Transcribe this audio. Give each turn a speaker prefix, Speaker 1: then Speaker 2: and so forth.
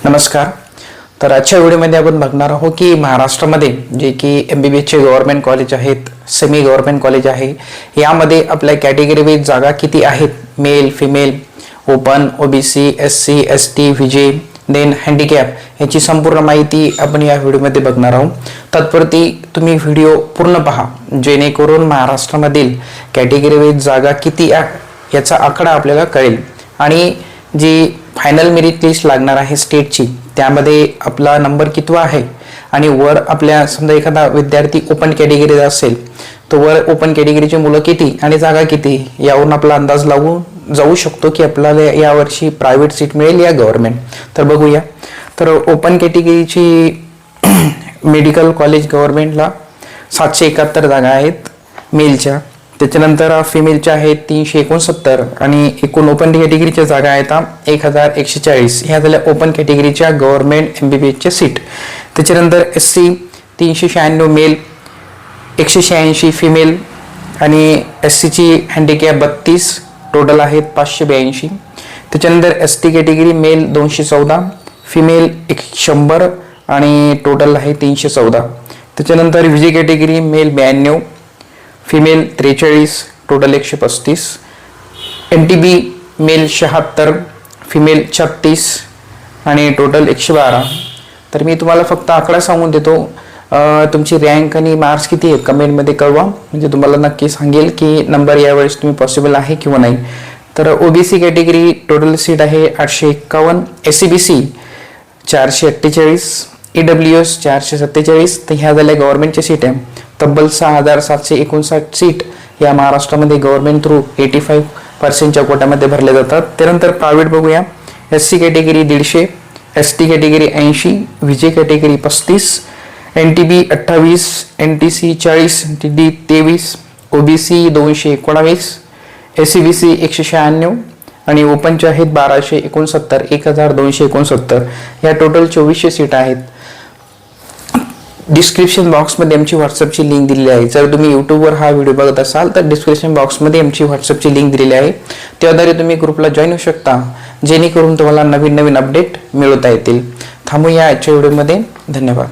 Speaker 1: नमस्कार. तर आजच्या व्हिडिओमध्ये आपण बघणार आहोत की महाराष्ट्रामध्ये जे की MBBSचे गव्हर्नमेंट कॉलेज आहेत, सेमी गव्हर्नमेंट कॉलेज आहे, यामध्ये आपल्या कॅटेगरी वाईज जागा किती आहेत, male, female, open, OBC, SC, ST, VJ, then handicap याची संपूर्ण माहिती आपण या व्हिडिओमध्ये बघणार आहोत. तत्पूर्वी तुम्ही व्हिडिओ पूर्ण पहा जेणेकरून महाराष्ट्रामधील कॅटेगरी वाईज जागा किती आहे याचा आकडा आपल्याला कळेल आणि जी फायनल मेरिट लिस्ट लागणार आहे स्टेटची त्यामध्ये आपला नंबर कितवा आहे आणि वर आपल्या समजा एखादा विद्यार्थी ओपन कॅटेगरीचा असेल तो वर ओपन कॅटेगरीची मुलं किती आणि जागा किती यावरून आपला अंदाज लागून जाऊ शकतो की आपल्याला यावर्षी प्रायव्हेट सीट मिळेल या गव्हर्नमेंट. तर बघूया. तर ओपन कॅटेगरीची मेडिकल कॉलेज गव्हर्नमेंटला 771 जागा आहेत मेलच्या. त्याच्यानंतर फिमेलच्या आहेत 369 आणि एकूण ओपन कॅटेगरीच्या जागा आहेत 1140. ह्या झाल्या ओपन कॅटेगरीच्या गव्हर्नमेंट MBBSच्या सीट. त्याच्यानंतर SC 396 मेल, 186 फिमेल आणि SCची हँडिकॅप 32, टोटल आहेत 582. त्याच्यानंतर ST कॅटेगरी मेल 214, फिमेल 100 आणि टोटल आहे 314. त्याच्यानंतर VJ category male 92, female 43, total 135. NTB male 76, female 36 आणि टोटल 112. तर मी तुम्हाला फक्त आकडा सांगून देतो, तुमची रँक आणि मार्क्स किती आहेत कमेंटमध्ये कळवा, म्हणजे तुम्हाला नक्की सांगेल की नंबर यावेळेस तुम्ही पॉसिबल आहे किंवा नाही. तर OBC कॅटेगरी टोटल सीट आहे 851, SCBC 448, EWS 447. तर ह्या झाल्या गव्हर्नमेंटच्या सीट आहे. तब्बल 6759 सीट या महाराष्ट्रामध्ये गव्हर्नमेंट थ्रू 85% कोट्यामध्ये भरले जातात. त्यानंतर प्रायव्हेट बघूया. SC category 150, ST category 80, VJ category 35, NTB 28, NTC 40, TD 23, OBC 219, SCBC 196 आणि ओपनचे आहेत 1269, 1269. या टोटल 2400 सीट आहेत. डिस्क्रिप्शन बॉक्समध्ये आमची व्हॉट्सअपची लिंक दिलेली आहे. जर तुम्ही यूट्यूबवर हा व्हिडिओ बघत असाल तर डिस्क्रिप्शन बॉक्समध्ये आमची व्हॉट्सअपची लिंक दिलेली आहे, त्याद्वारे तुम्ही ग्रुपला जॉईन होऊ शकता जेणेकरून तुम्हाला नवीन अपडेट मिळवता येतील. थांबूया आजच्या व्हिडिओमध्ये. धन्यवाद.